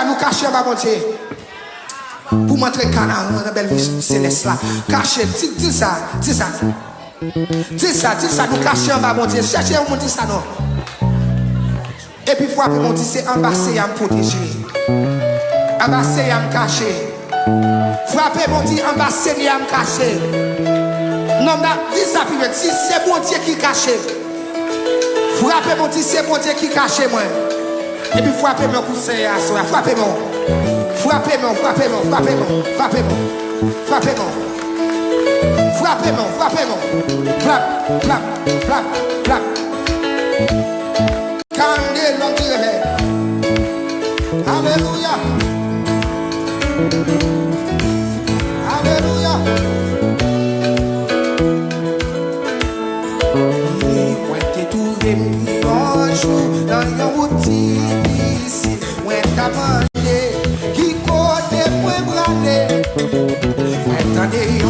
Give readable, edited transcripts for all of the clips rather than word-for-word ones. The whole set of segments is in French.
Nous cacher en bas, mon Dieu. Pour montrer le canard, la belle vie céleste là. Cacher, dis ça, dis ça. Dis ça, nous cacher en bas, mon Dieu. Cherchez où mon Dieu ça, non. Et puis, frapper, mon Dieu, c'est embrasser à me protéger. Embrasser à me cacher. Frapper, mon Dieu, embrasser à me cacher. Non, dis ça, puis si c'est mon Dieu qui cache. Frapper, mon Dieu, c'est mon Dieu qui cache, moi. Et puis frappez-moi pour ça, frappez-moi. Frappez-moi, frappez-moi, frappez-moi, frappez-moi. Frappez-moi. Frappez-moi, frappez-moi. Clap, clap, clap, clap. Candé l'homme qui réveille. Alléluia. Alléluia. Moi t'ai trouvé un jour dans une routine ici. Moi t'as mangé qui côté moi brané. Moi t'entendais un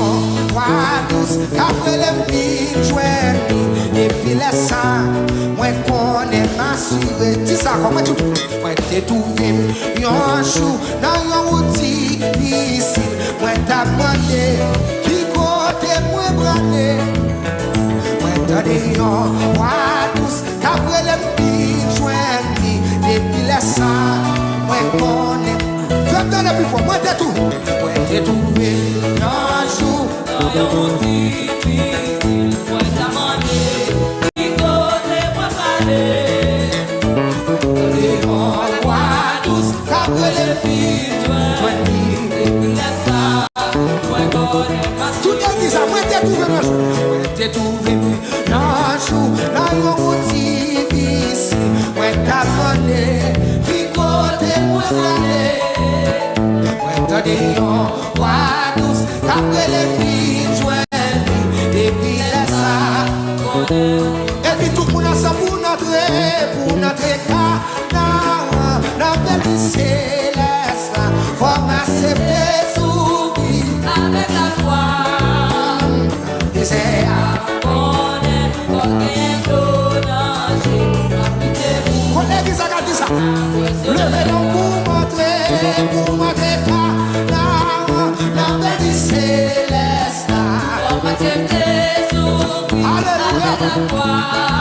roi douce après le mille joints. Et puis les ça, moi connais ma sûre. Dis ça comment tu. Moi t'ai trouvé un jour dans une routine ici. Moi t'as mangé qui côté moi brané. T'as-tu roi douce, qu'après le petit joint, depuis les sangs, moi connais. Fais-moi donner plus fort, moi t'ai tout. Moi t'ai trouvé un jour, dans un difficile, moi t'as demandé, qui côté moi parler. T'as-tu roi douce, qu'après le petit joint, depuis les sangs, moi connais. Tout est dit ça, moi t'ai trouvé un jour, moi t'ai trouvé. Un jour, dans une routine ici, moi t'as donné, qui côté moi donné. Moi t'as dit, roi douce, qu'après les filles joignent, et puis les ça. Et puis tout le monde a ça pour notre cas, dans la belle céleste, faut m'accepter sourire avec la foi. Et c'est levez-nous pour montrer pas la belle céleste. Alléluia.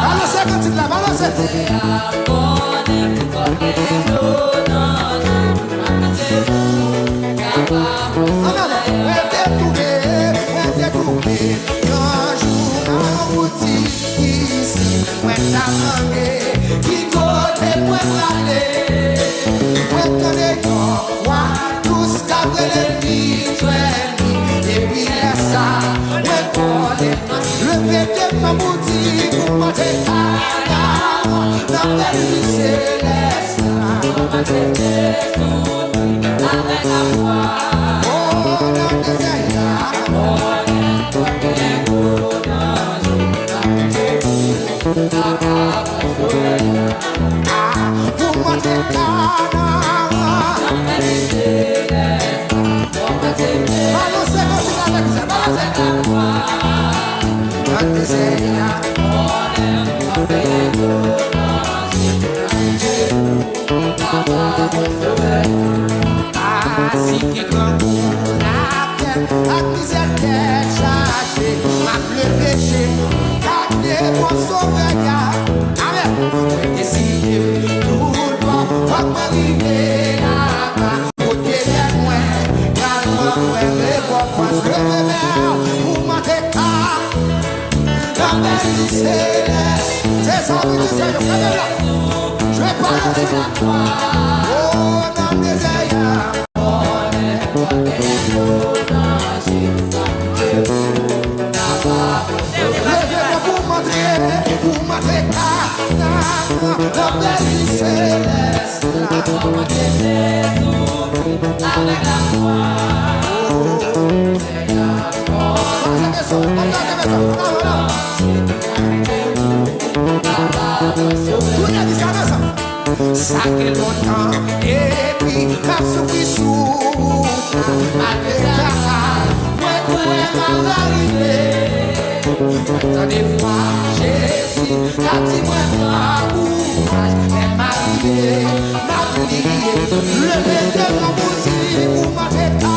Balancez quand il l'a balancé. Un jour dans un petit ici, moi t'as demandé qui côté moi aller. Moi t'en roi tous qu'après les filles joignent, et puis laisse ça, moi connais. Le bébé m'a bouti pour monter la belle vie céleste. Avec la foi, oh, dans le désert. Pour monter si quelqu'un la misère tête chargée, le péché, gardez mon sauveur. Amen. Décidez, tout le monde va m'arriver là-bas. Côté de moi, garde-moi, les pauvres, le bébé, pour monter la belle céleste. C'est ça, oui, c'est ça, je vais parler de la foi. Oh, dans les aïeux. La belle céleste, avec la foi. Ça fait longtemps et puis la souffrance avec la moi m'a arrivé tant de fois Jésus a dit moi courage elle m'a arrivé m'a oublié le de mon boutique pour ma tête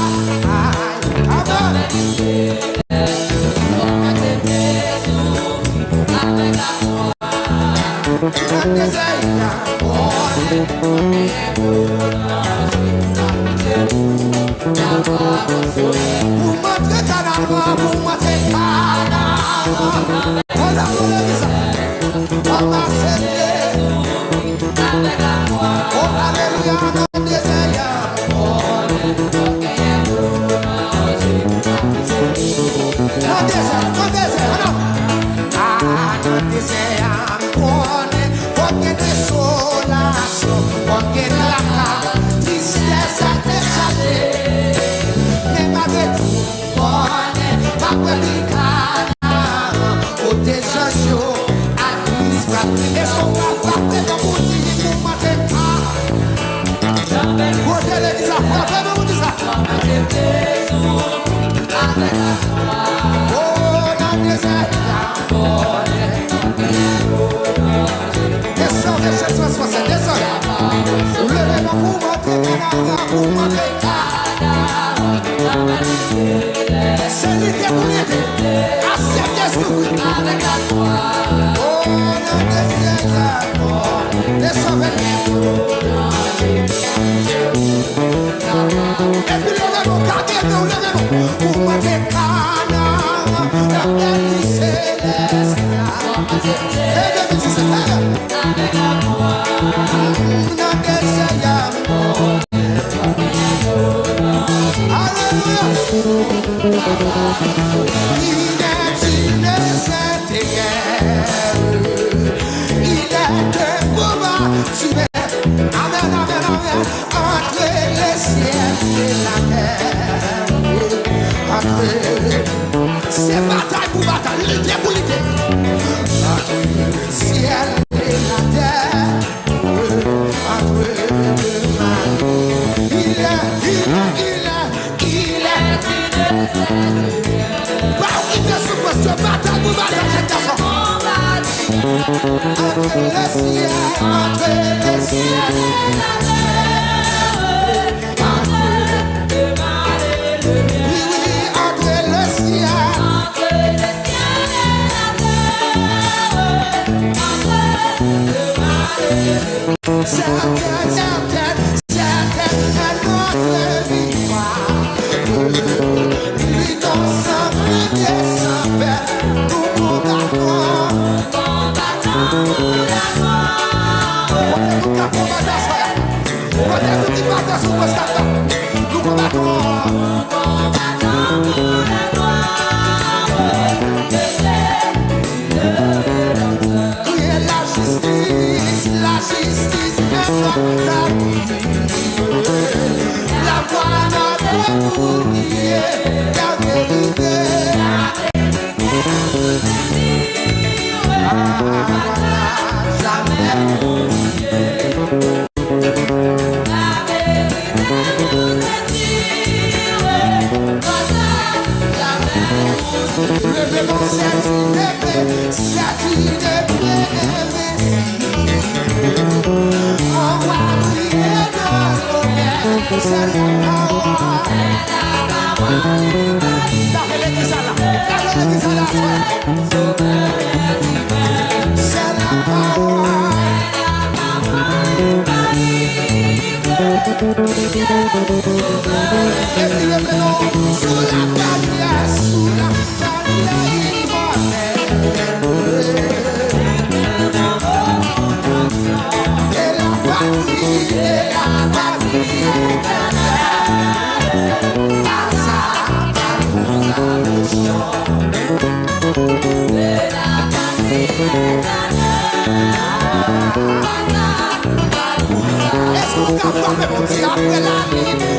Après la nuit,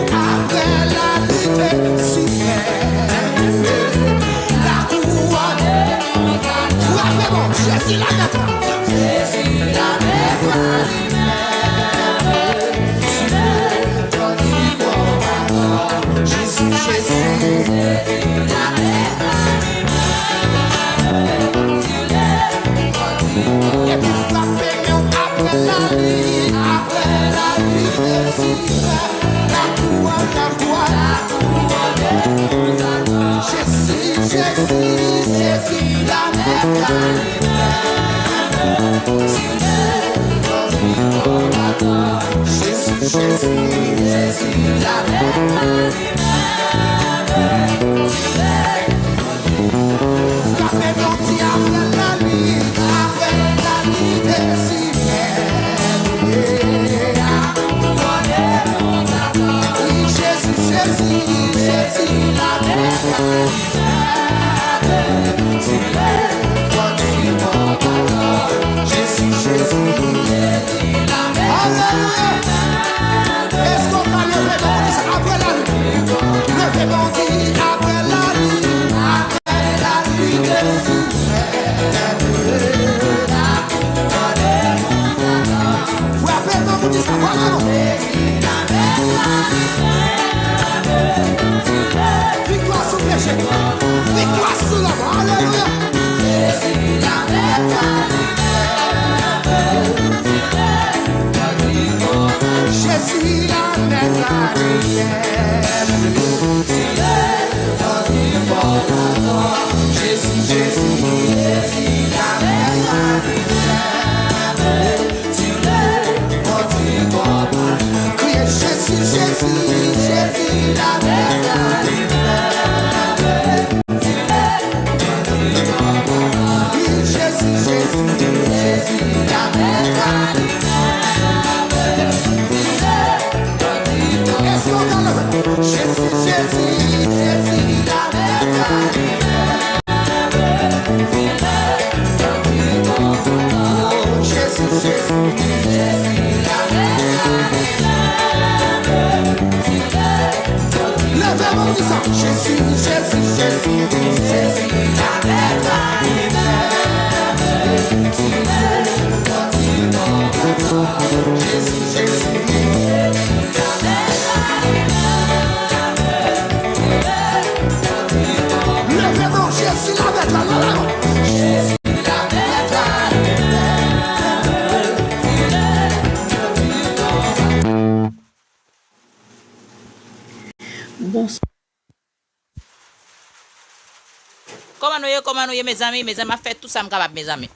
Comment nous, mes amis, fait tout ça, capable, mes amis.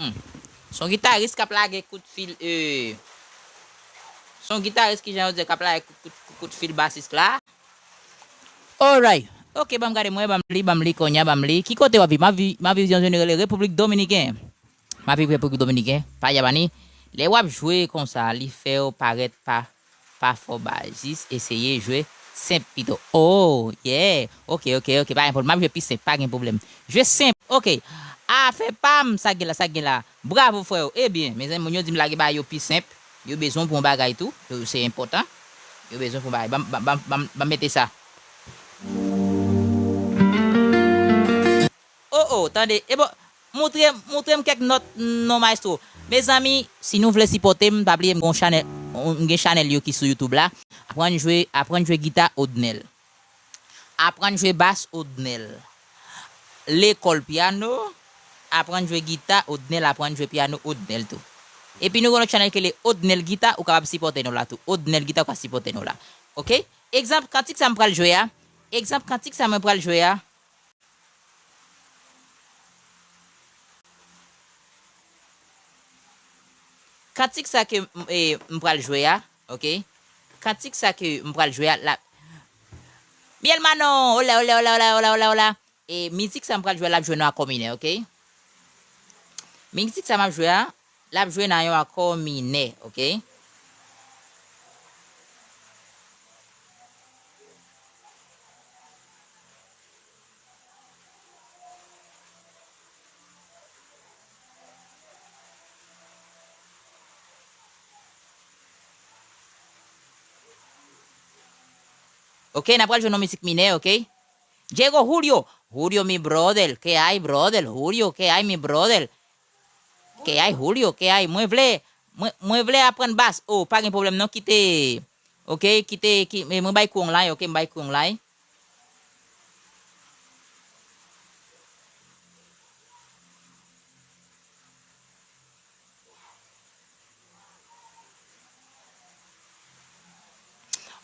Son guitariste qui a plagué coup de fil, son guitariste qui j'ai dit qui a plagué coup de fil bassiste là. Alright. Ok, bam gade moi, bam li, konya, bam li. Qui côté wa vi? Ma vision générale, République Dominicaine. Ma vie République Dominicaine, pas yabani. Les wap jouer comme ça, li fait paraître pas fort basis, essayer jouer simple plutôt. Oh, yeah. Ok, pas un problème. Ma jouer plus simple, pas un problème. Jouer simple. Ok. Ah, fait pam, ça là. Bravo frère. Eh bien, mes amis, nous dit la ba yo plus simple. Yo besoin pour un bagay tout, c'est important. Yo besoin pour bagay. Bam mettez ça. Oh, attendez. Eh bon, montrez quelques notes non maestro. Mes amis, si nous voulons supporter, pas oublier mon channel yo qui sur YouTube là. Apprendre jouer guitare Odnel. Apprendre jouer basse Odnel. L'école piano, apprendre jouer guitare Odnel, apprendre jouer piano Odnel tout. Et puis nous avons un channel qui est Odnel guitare ou capable supporter nous là tout. Odnel guitare ou capable supporter nous là. OK? Exemple quand ça me pral jouer à. Exemple quand ça me pral jouer à. Kantik ça que m'pral jouer à, OK? Kantik ça que m'pral jouer à la Bien manon, hola. Et musique ça m'pral jouer la jouer dans commune, OK? Musique ça m'a jouer à la jouer dans un commune, OK? Ok, n'a pas joué no musique mine, ok? Diego Julio mi brother, que hay brother, Julio, que hay mi brother, que hay Julio, que hay, muy vle, Moi voulais apprendre basse. Oh, pas de problème non, quitter. OK, quitter mais moi bay cours là, OK, moi bay cours là.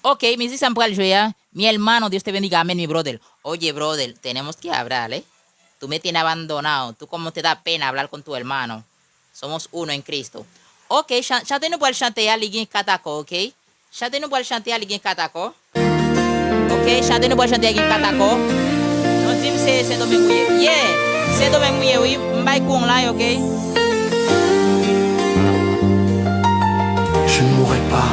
Ok, me dice San Pablo ya. Mi hermano, Dios te bendiga. Amén, mi brother. Oye, brother, tenemos que hablar, ¿eh? Tú me tienes abandonado. Tú como te da pena hablar con tu hermano. Somos uno en Cristo. Ok, chante nous pour chanter à l'iguin katako, ok? Chante nous pour chanter à l'iguin katako. Ok, chante nous pour chanter à l'iguin katako. Non, dis c'est domaine mouillé. Yeah, c'est domaine mouillé, oui. M'bay kong là, ok? Je ne mourrai pas.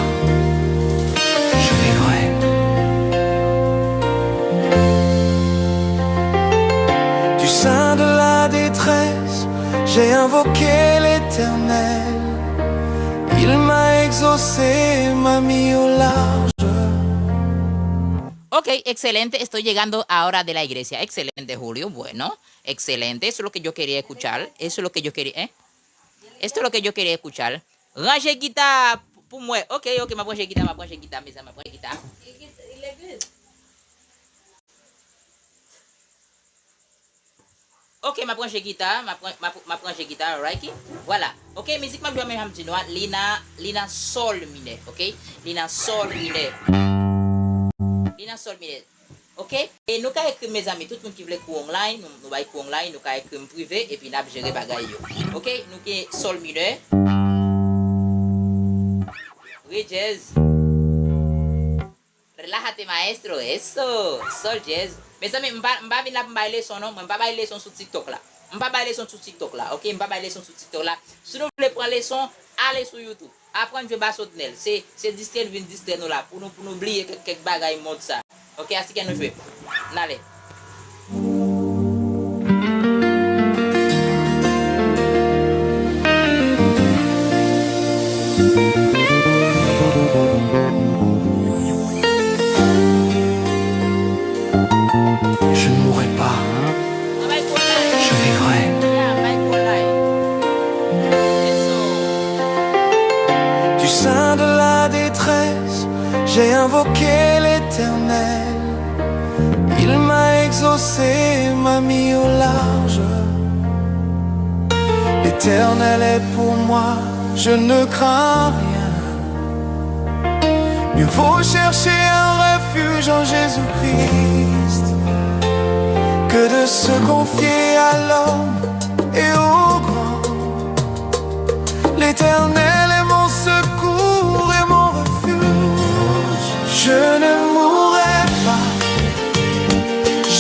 Je vivrai. Du sein de la détresse, j'ai invoqué l'Éternel. Il m'a exaucé, m'a mis au large. Ok, excelente. Estoy llegando ahora de la iglesia. Excelente, Julio. Bueno, excelente. Eso es lo que yo quería escuchar. Eso es lo que yo quería, ¿eh? Esto es lo que yo quería escuchar. Ranger guitare pour moi. Ok, ma prochaine guitare, mes amis, ma prochaine guitare. Ok, ma prochaine guitare, ma prochaine guitare, right? Voilà. Ok, musique ma joue même petit noir, Lina sol mineur, ok? Lina sol mineur. Lina sol mineur. Ok? Et nous avons écrit, mes amis, tout le monde qui veut cours online, nous avons cours online, nous avons écrit privé, et puis nous avons géré bagaille. Ok? Nous avons sol mineur. Oui, jazz. Relájate, maestro. Eso. Sol jazz. Mes amis, m'pa venir là pour bailer son non, m'pa bailer son sur TikTok là. M'pa bailer son sur TikTok là. OK, m'pa bailer son sur TikTok là. Si vous voulez prendre les sons, allez sur YouTube. Apprendre jouer basse nel. C'est distraire nous là pour nous oublier quelques bagailles mode ça. OK, ainsi que nous jouer. Allez. Je ne mourrai pas. Je vivrai. Du sein de la détresse, j'ai invoqué l'Éternel. Il m'a exaucé, m'a mis au large. L'Éternel est pour moi, je ne crains rien. Mieux vaut chercher un refuge en Jésus-Christ que de se confier à l'homme et au grand. L'Éternel est mon secours et mon refuge. Je ne mourrai pas,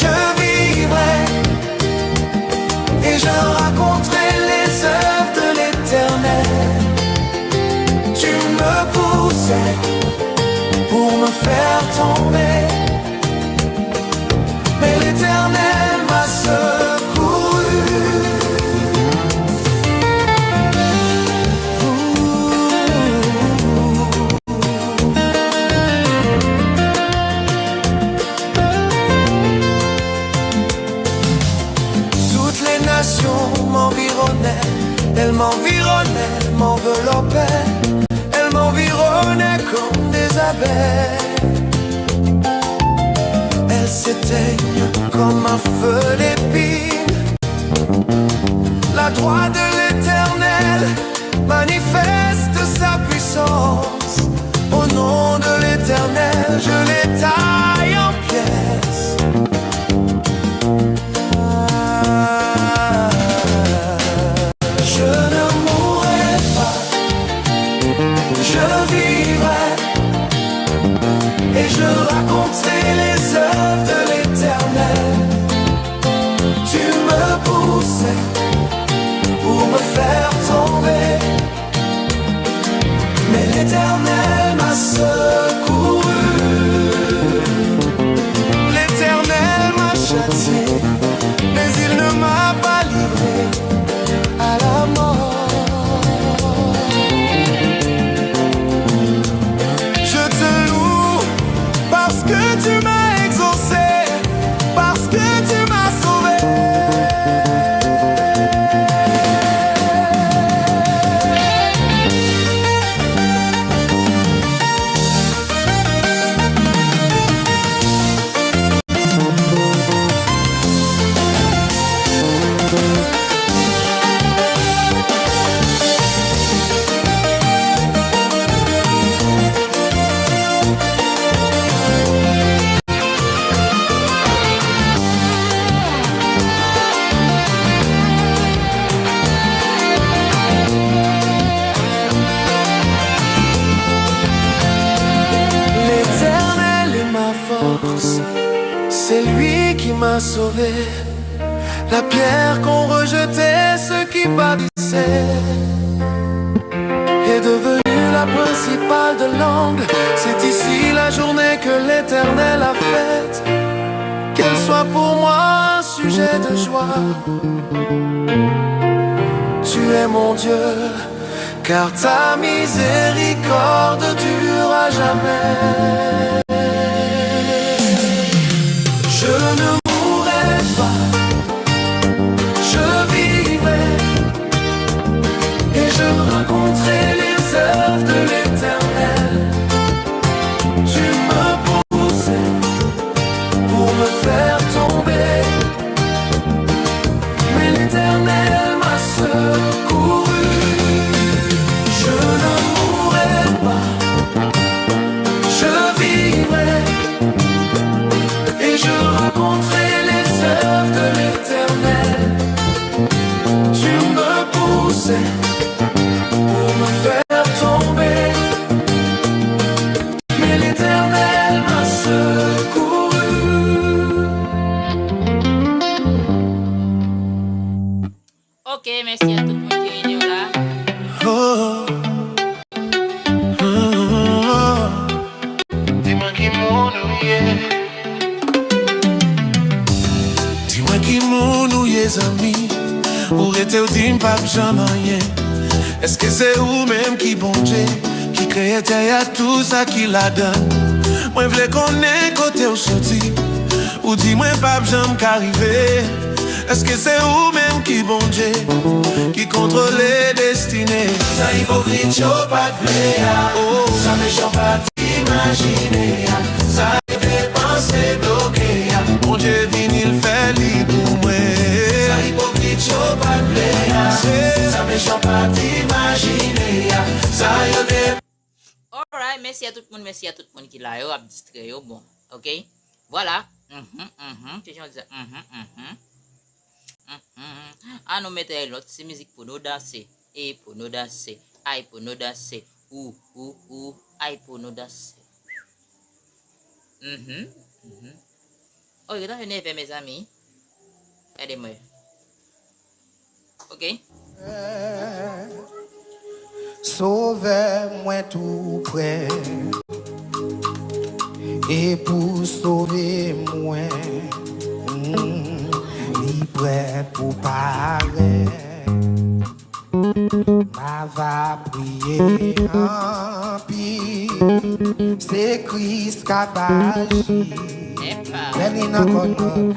je vivrai et je raconterai les œuvres de l'Éternel. Tu me poussais pour me faire tomber, mais l'Éternel m'a secouru. Toutes les nations m'environnaient, elles m'environnaient, m'enveloppaient, elles m'environnaient comme des abeilles. Elles s'éteignent comme un feu d'épine. La droite de l'Éternel manifeste sa puissance. Au nom de l'Éternel, je les taille en pièces. Je ne mourrai pas, je vivrai et je raconterai les œuvres de l'Éternel. Tu me poussais pour me faire tomber, mais l'Éternel m'a secouru. L'Éternel m'a châtié, mais il ne m'a pas livré à la mort. Je te loue parce que tu m'as exaucé, parce que tu m'as sauvé. m'a sauvé. La pierre qu'on rejetait, ce qui bâtissait, est devenue la principale de l'angle. C'est ici la journée que l'Éternel a faite. Qu'elle soit pour moi un sujet de joie. Tu es mon Dieu, car ta miséricorde dure à jamais. Je ne mourrai pas, je vivrai, et je raconterai les œuvres de l'Éternel. Tu me poussais pour me faire tomber, mais l'Éternel m'a secouru. Je ne mourrai pas, je vivrai, et je raconterai les œuvres de l'Éternel. Tu me poussais pour me faire tomber, mais l'Éternel m'a secouru. Ok, merci à tout le monde qui est venu là. Oh, oh, oh. Dis-moi qui m'ennuyait. Dis-moi qui m'ennuyait, amis. Ou était au team, pas j'en rien. Est-ce que c'est vous-même qui bon Dieu, qui crée à tout ça qui la donne? Moi, je voulais qu'on ait côté au sorti. Ou dis-moi, pas j'en qu'arriver. Est-ce que c'est vous-même qui bon Dieu, qui contrôle les destinées? Ça hypocrite, yo pas de vrai. Oh, ça méchant pas t'imaginer. Ça dépensé bloqué. Mon Dieu, vini le fait libre pour moi. Ça hypocrite, yo pas de vrai. Ça méchant pas t'imaginer. Ça y est. Alright, merci à tout le monde, merci à tout le monde qui est là, yo, a distrait, yo, bon, ok, voilà, tu vois, ah, nous mettons l'autre, c'est musique pour nous danser, et pour nous danser, aïe pour nous danser, ou, aïe pour nous danser. Oh, il est venu mes amis, aidez-moi, ok? Sauvez-moi tout près, et pour sauver moi, libre pour parler, ma va prier en pile, c'est Christ qui a agi. Medina kono,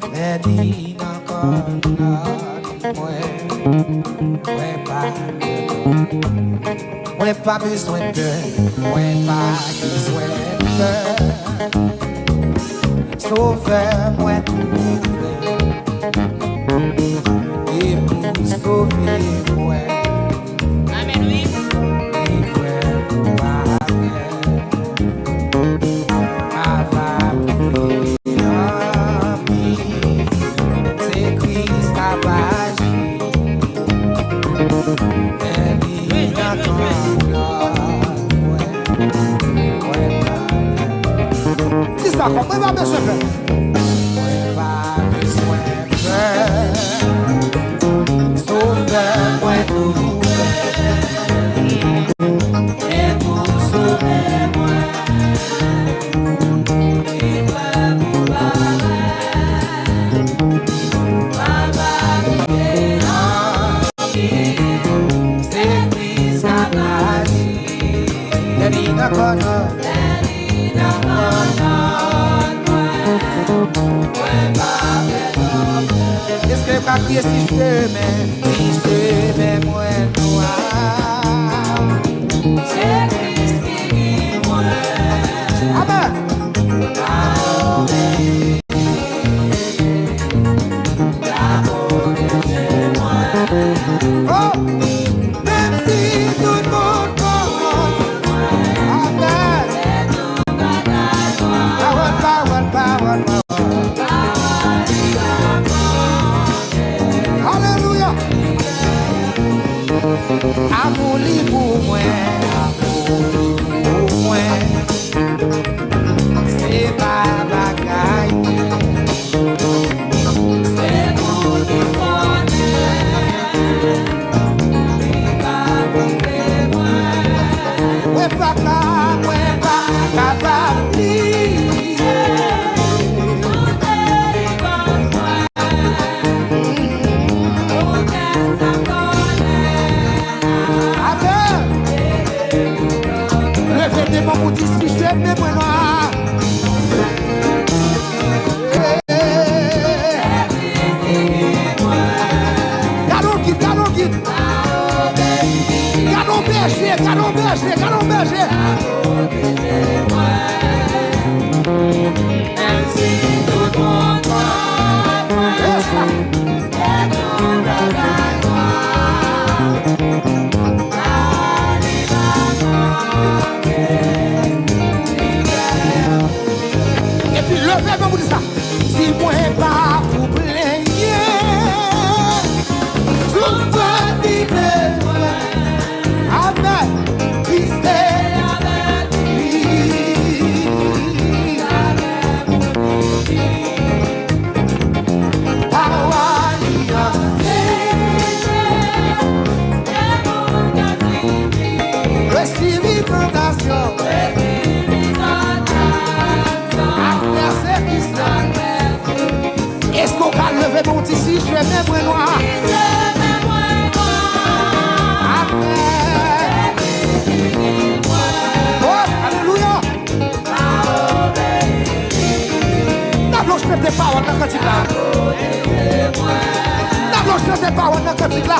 ouais pas besoin de, ouais pas besoin de, sauve-moi tout, et pour sauver moi, Amen, oui. C'est ça, comment va besoin de faire? Sauve-moi tout, et pour sauver moi, il va vous parler, c'est Christ qui a agi, Medina kono. Est-ce que quand tu es si je m'aime, moi, c'est Christ qui guide moi. Amen. Oh, même si tout le monde comprend. Amen. Power. Alléluia. Amour li pour moi, amour Est-ce qu'on va lever mon tissu, je vais même moins noir. Amen. Oh, alléluia. N'approche pas tes paroles dans le cantique là. N'approche pas tes paroles dans le cantique là.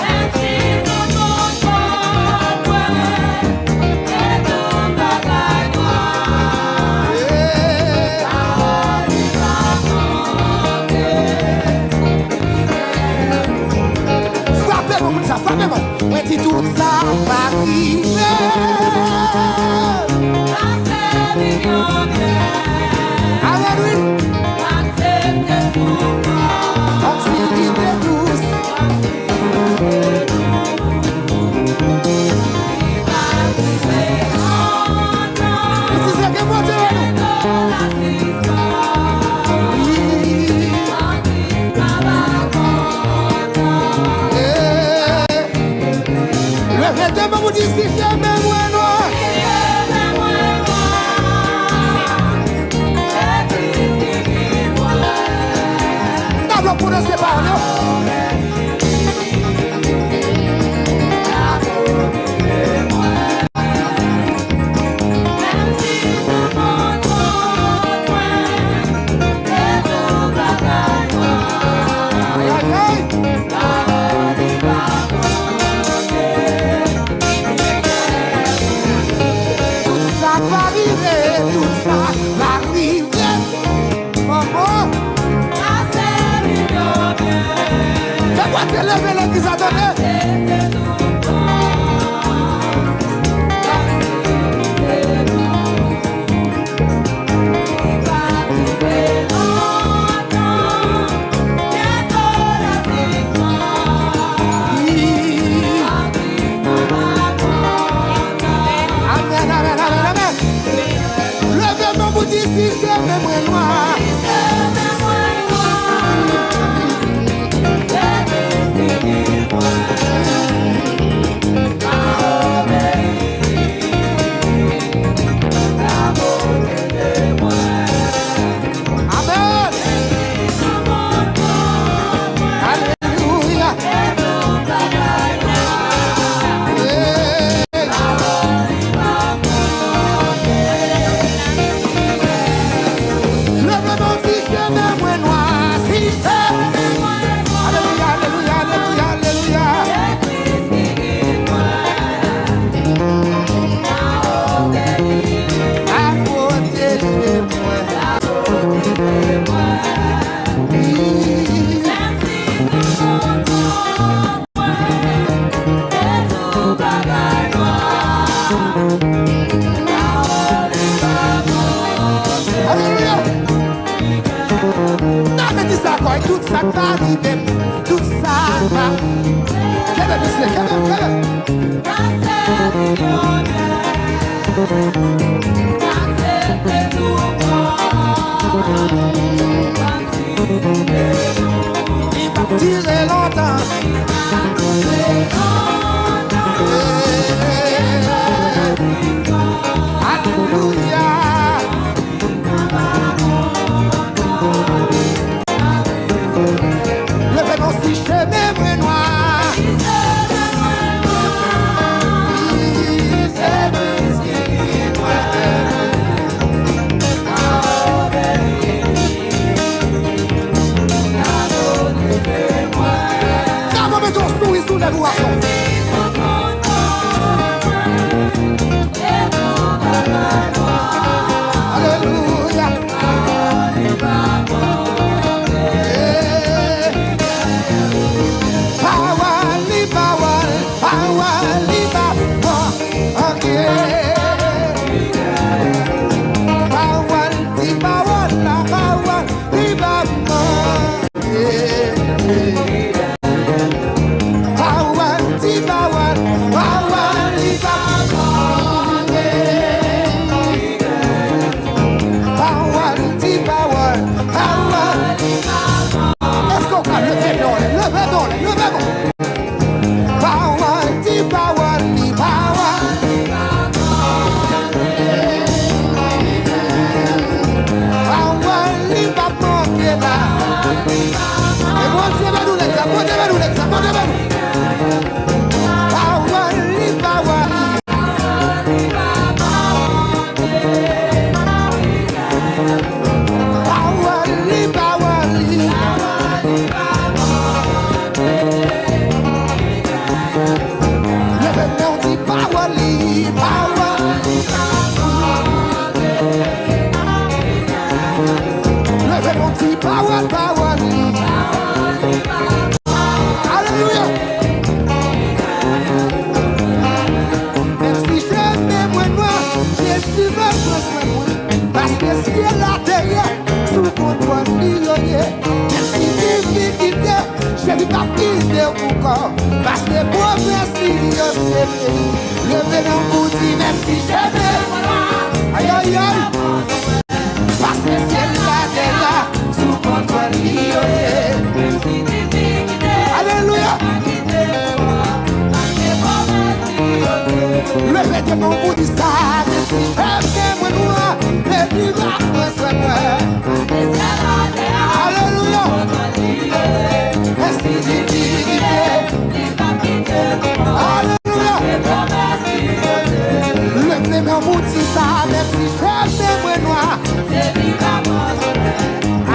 When tu tout ça va arriver, Alléluia. Levez-nous si chemin moins noir. Sous la boisson. Alléluia. Parce que pour merci, levez nos boutis, même si jamais. Aïe aïe aïe. Parce que c'est là, sous contrôle, alléluia. Levez mon boutis, ça, même si jamais moi noir, les vivants me soient. Alléluia. Merci divinité. Alléluia. Levez mon boutis, ça, même si jamais moi noir.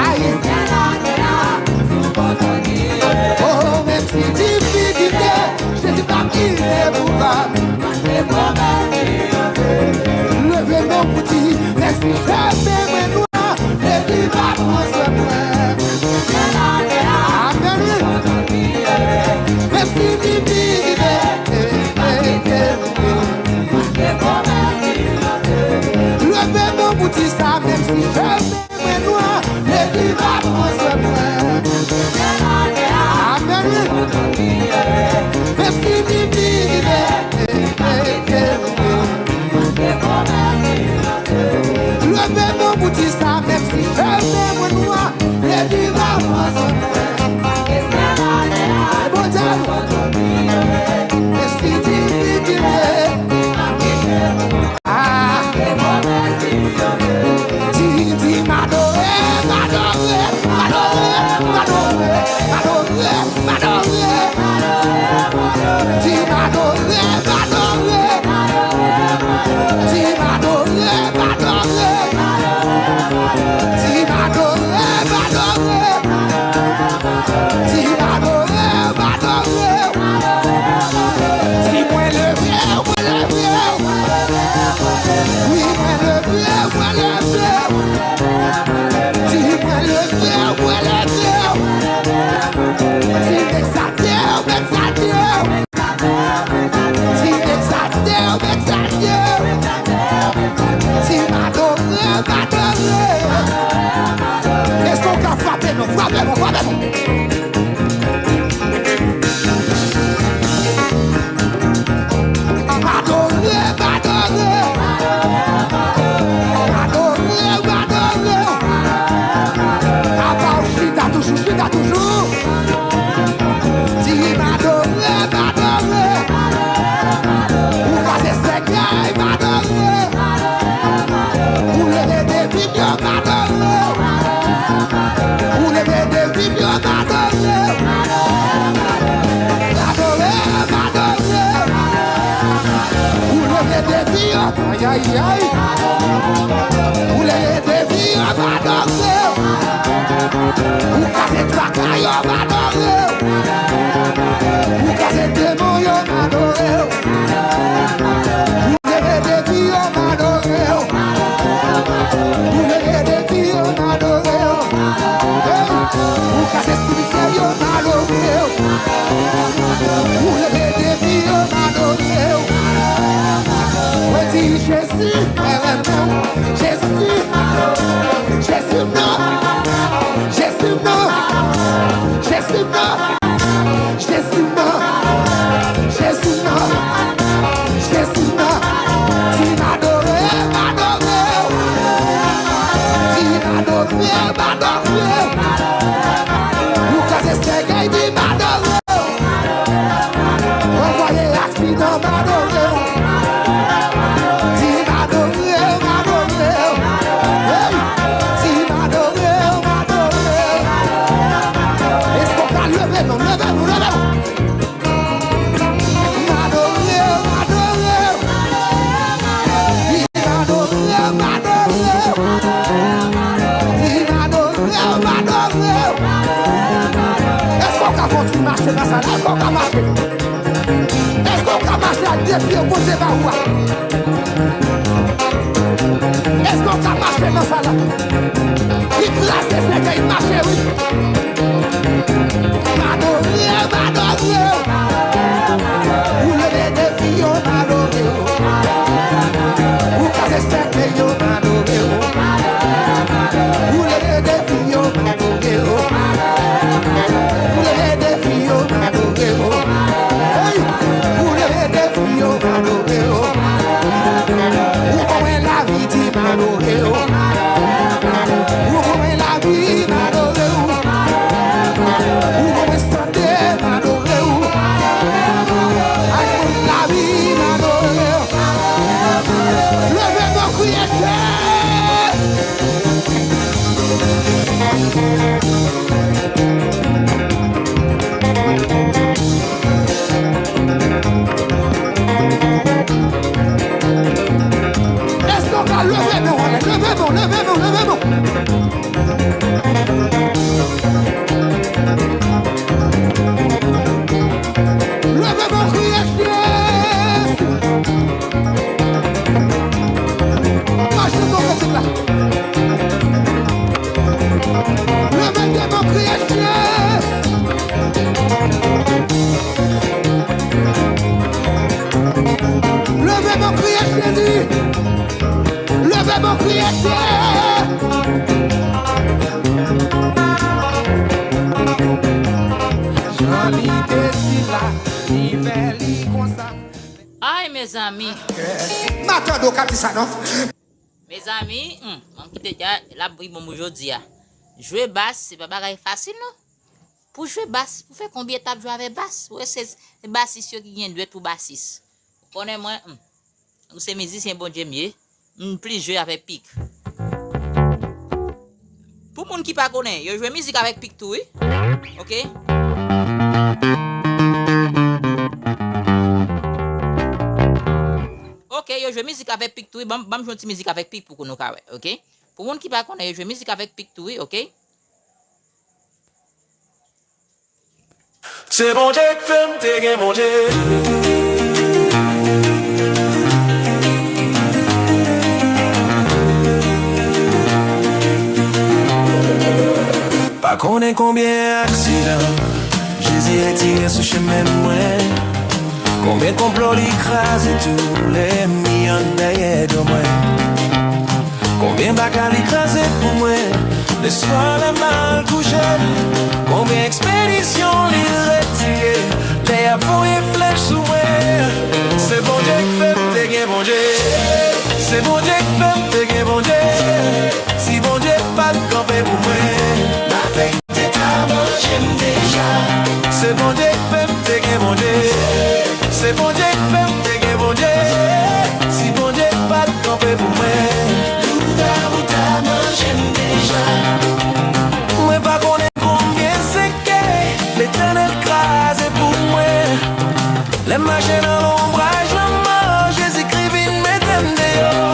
Aïe. Oh, merci divinité. Je dis pas qui est pour moi. Levez mon boutis, merci jamais moi noir. Les vivants me soient. Merci divinité. Levez mon boutis, ça, même si je mets noir, les vivants vont se amen. Merci divinité. Levez mon boutis, ça, même si je mets noir, les vivants vont se merci divinité. Ah, Didi m'adore, m'adore, m'adore, m'adore, m'adore, m'adore. Didi m'adore, m'adore, Didi m'adore, m'adore, Didi m'adore, m'adore, Didi m'adore, m'adore. Si moi le bien, moi le bien. Oui, moi le bien, moi le bien. Si moi le bien, moi le bien. Si m'exalter, m'exalter. Si m'exalter, m'exalter. Si m'adorer, m'adorer. Est-ce qu'on peut frapper, nous frapper, nous frapper, nous? About aïe, aïe. Vous les défis, on va adorer. Vous cassez trois cailles, on va adorer. Vous cassez des démons, on va adorer. Vous les défis, on va adorer. Vous les défis, on va adorer. Vous cassez spirituel, on va adorer. Vous les défis, on va adorer. On dit Jésus, Jésus, Jésus, non, Jésus, non, Jésus, non, Jésus, non, Jésus, non, Jésus, non, tu m'adorais, m'adorais, tu m'adorais, m'adorais, vous cassez ce gars, il dit m'adorais, envoyez l'accident, m'adorais. Est-ce qu'on va marcher? Est-ce qu'on va marcher à deux pieds au côté de la roi? Est-ce qu'on va marcher dans ça là? Il classe des flecs et il marche, oui. M'adorer, m'adorer. Vous levez des filles, m'adorer. Vous cassez des flecs, m'adorer. Vous levez des filles, m'adorer. Vous levez des filles, m'adorer. Hey, vous levez des filles, m'adorer. Vous connaissez la vie, dit m'adorer. Vous connaissez la vie, m'adorer. Vous connaissez m'adorer. La vie, m'adorer. Levez vos crières. Est-ce qu'on va lever mon, levez-moi, levez-moi, levez-moi. Levez mon cri à Jésus. Marchez mon petit là. Levez mon cri à Jésus. Levez mon cri à Jésus. Levez mon cri à Jésus. Joli défi là, l'hiver, comme ça. Aïe, mes amis. M'attendons qu'à ça, non? Mes amis, je vais déjà la brille aujourd'hui. Jouer basse, c'est pas pareil facile, non? Pour jouer basse, pour faire combien de temps jouer avec basse? Ouais, c'est bassiste qui vient de pour bassiste. Connais-moi, c'est musicien bon Dieu mieux. Plus jouer avec pic. Pour les gens qui ne connaissent pas, je joue musique avec pic tout, oui? Ok? Ok, je joue musique avec pic tout, oui? Je joue une musique avec pic pour nous, ok? Pour les gens qui ne connaissent pas, je joue musique avec pic tout, oui? Ok? C'est bon Dieu qui fait me dégainer, mon Dieu. Pas qu'on ait combien d'accidents, Jésus est tiré sur chemin moi. Combien de complots l'écrasent tous les millions derrière de moi. Combien de bagarres l'écrasent pour moi, le soir la mal couché. Combien d'expéditions les retirées, les avons et flèches sous moi. C'est bon Dieu qui fait me dégainer, bon Dieu. C'est bon Dieu qui fait me dégainer, bon Dieu. Si bon Dieu pas de camper pour moi. C'est bon Dieu qui fait me dégainer, mon Dieu. C'est bon Dieu qui fait me dégainer, mon Dieu. Si bon Dieu pas de camper pour moi. Moi pas connaître combien c'est que l'éternel crase pour moi. Les machines dans l'ombrage, la mort, Jésus-Christ vient me mettre dehors.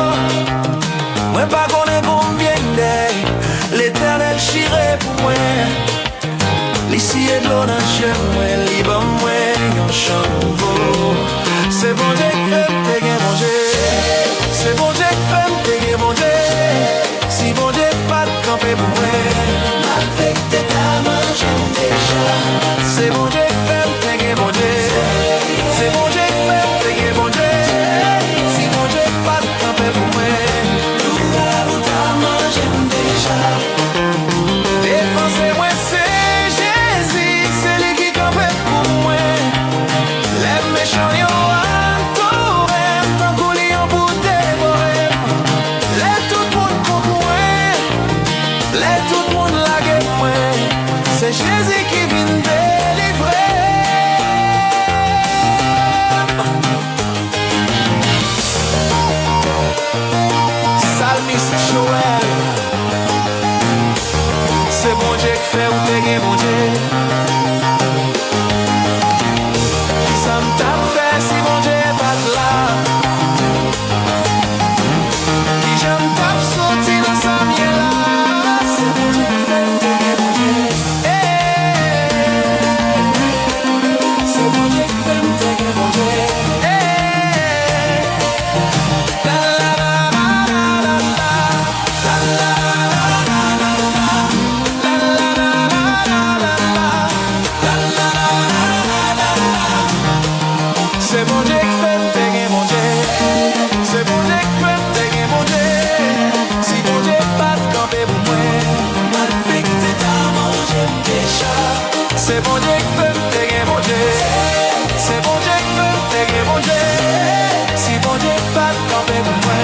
fait me manger. Si bon Dieu pas de camper pour moi. Avec tes dames, j'aime déjà. C'est bon Dieu fait me manger. C'est bon Dieu fait me manger. Si bon Dieu pas de camper pour moi. Tout dames, j'aime déjà. Défensez-moi, c'est Jésus, c'est lui qui campe pour moi. Les méchants y'ont c'est Jésus qui vient délivrer. Salmiste Joël, c'est bon Dieu qui fait ou t'es bon Dieu. Qui ça me tape fait si bon Dieu est pas là. Qui j'aime tape sorti dans sa mienne là. C'est bon Dieu qui fait ou t'es bon Dieu. C'est bon Dieu qui fait me mon Dieu. C'est bon Dieu qui fait me mon Dieu. Si bon Dieu pas de camper pour moi, mal fait que t'es à manger déjà. C'est bon Dieu qui fait me mon Dieu. C'est bon Dieu qui fait me mon Dieu. Si bon Dieu pas de camper pour moi,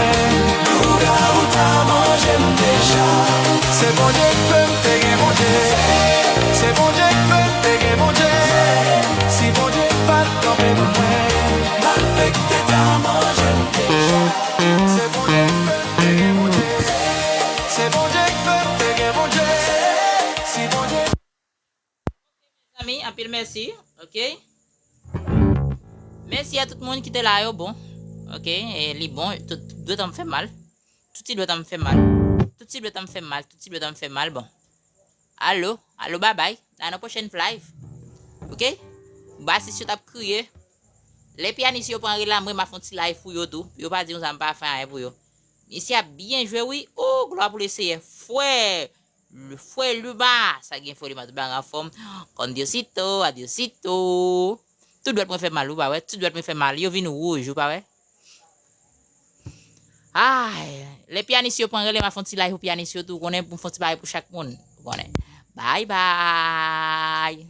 tout là où t'as mangé déjà. C'est bon Dieu qui fait me mon Dieu. C'est bon Dieu qui fait me mon Dieu. Si bon Dieu pas de camper pour moi. C'est bon Dieu qui fait mon Dieu. C'est bon Dieu qui fait mon Dieu. Si bon Dieu. Amis, un pile merci, ok? Merci à tout le monde qui était là, yo, bon, ok? Et les bons, tout doit me faire mal. Tout doit me faire mal. Tout doit me faire mal. Tout doit me faire mal, bon. Allô, bye bye. À la prochaine live, ok? Bah, si tu t'as crié. Les pianistes yo prendre la moi m'a fait live pour yo tout. Yo pas dire ça me pas faire pour yo. Ici a bien joué oui. Oh gloire pour l'essayer. Fouet le bas, ça gagne faut le mettre en forme. Con Diosito, adiosito. Tout doit me faire mal ou pas ouais, tout doit me faire mal. Yo vinn rouge ou pas ouais. Ah, les pianistes yo prendre les m'a fait live pour pianistes tout, connaît pour faire pour chaque monde, connaît. Bye bye.